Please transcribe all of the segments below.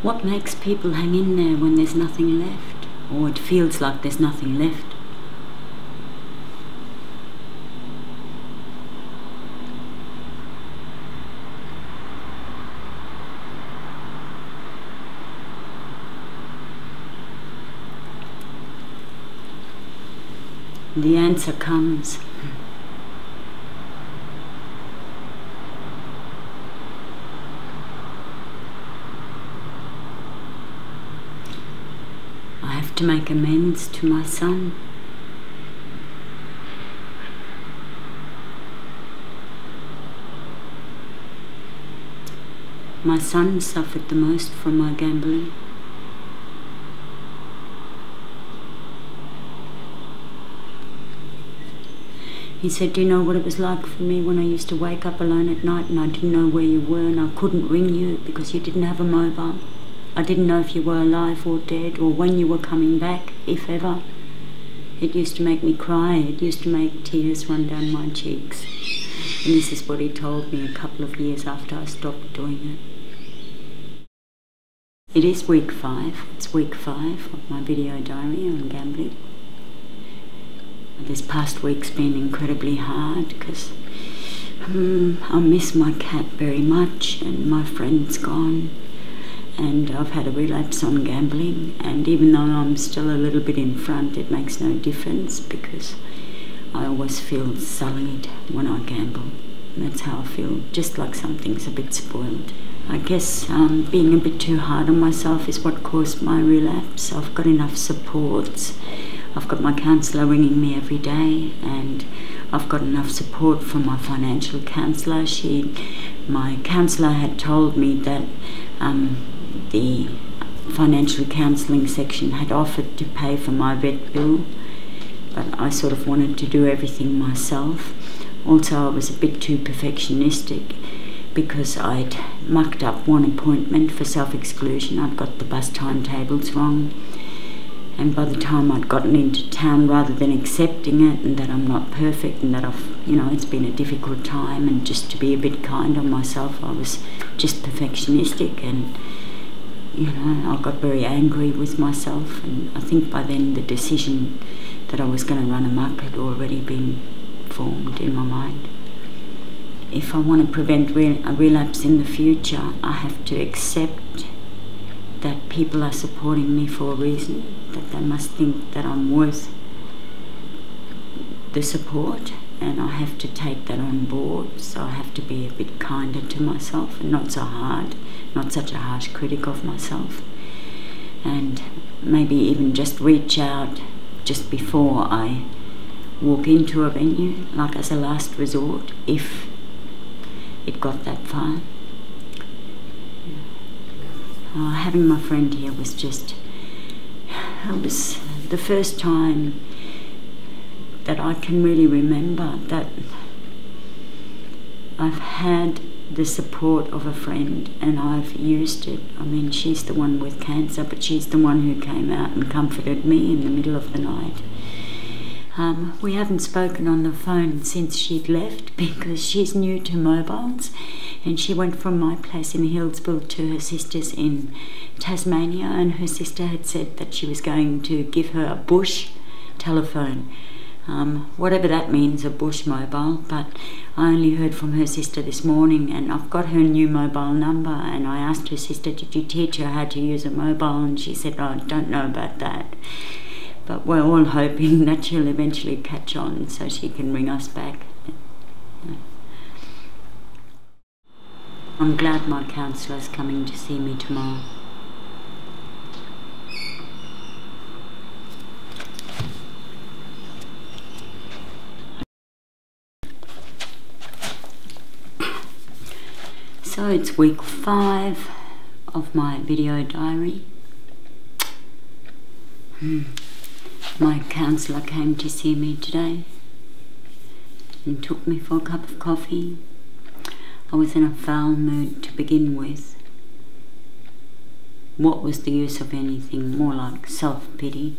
What makes people hang in there when there's nothing left, or it feels like there's nothing left? The answer comes. I have to make amends to my son. My son suffered the most from my gambling. He said, "Do you know what it was like for me when I used to wake up alone at night and I didn't know where you were and I couldn't ring you because you didn't have a mobile? I didn't know if you were alive or dead or when you were coming back, if ever. It used to make me cry. It used to make tears run down my cheeks." And this is what he told me a couple of years after I stopped doing it. It is week 5. It's week 5 of my video diary on gambling. This past week's been incredibly hard because I miss my cat very much and my friend's gone and I've had a relapse on gambling, and even though I'm still a little bit in front, it makes no difference because I always feel sullied when I gamble. And that's how I feel, just like something's a bit spoiled. I guess being a bit too hard on myself is what caused my relapse. I've got enough supports. I've got my counsellor ringing me every day, and I've got enough support from my financial counsellor. My counsellor had told me that the financial counselling section had offered to pay for my vet bill, but I sort of wanted to do everything myself. Also, I was a bit too perfectionistic because I'd mucked up one appointment for self-exclusion. I'd got the bus timetables wrong. And by the time I'd gotten into town, rather than accepting it and that I'm not perfect and that it's been a difficult time, and just to be a bit kind on myself, I was just perfectionistic, and, I got very angry with myself. And I think by then the decision that I was going to run amok had already been formed in my mind. If I want to prevent a relapse in the future, I have to accept that people are supporting me for a reason, that they must think that I'm worth the support, and I have to take that on board. So I have to be a bit kinder to myself and not so hard, not such a harsh critic of myself, and maybe even just reach out just before I walk into a venue, like as a last resort, if it got that far. Having my friend here was it was the first time that I can really remember that I've had the support of a friend and I've used it. I mean, she's the one with cancer, but she's the one who came out and comforted me in the middle of the night. We haven't spoken on the phone since she'd left because she's new to mobiles, and she went from my place in Hillsville to her sister's in Tasmania, and her sister had said that she was going to give her a bush telephone, whatever that means, a bush mobile. But I only heard from her sister this morning, and I've got her new mobile number, and I asked her sister, "Did you teach her how to use a mobile?" And she said, "Oh, I don't know about that." But we're all hoping that she'll eventually catch on so she can ring us back. I'm glad my counsellor's coming to see me tomorrow. So it's week 5 of my video diary. My counsellor came to see me today and took me for a cup of coffee. I was in a foul mood to begin with. What was the use of anything more like self-pity?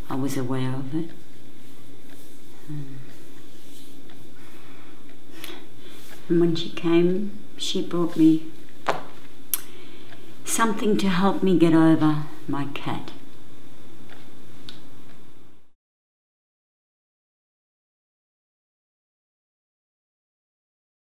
I was aware of it. And when she came, she brought me something to help me get over my cat.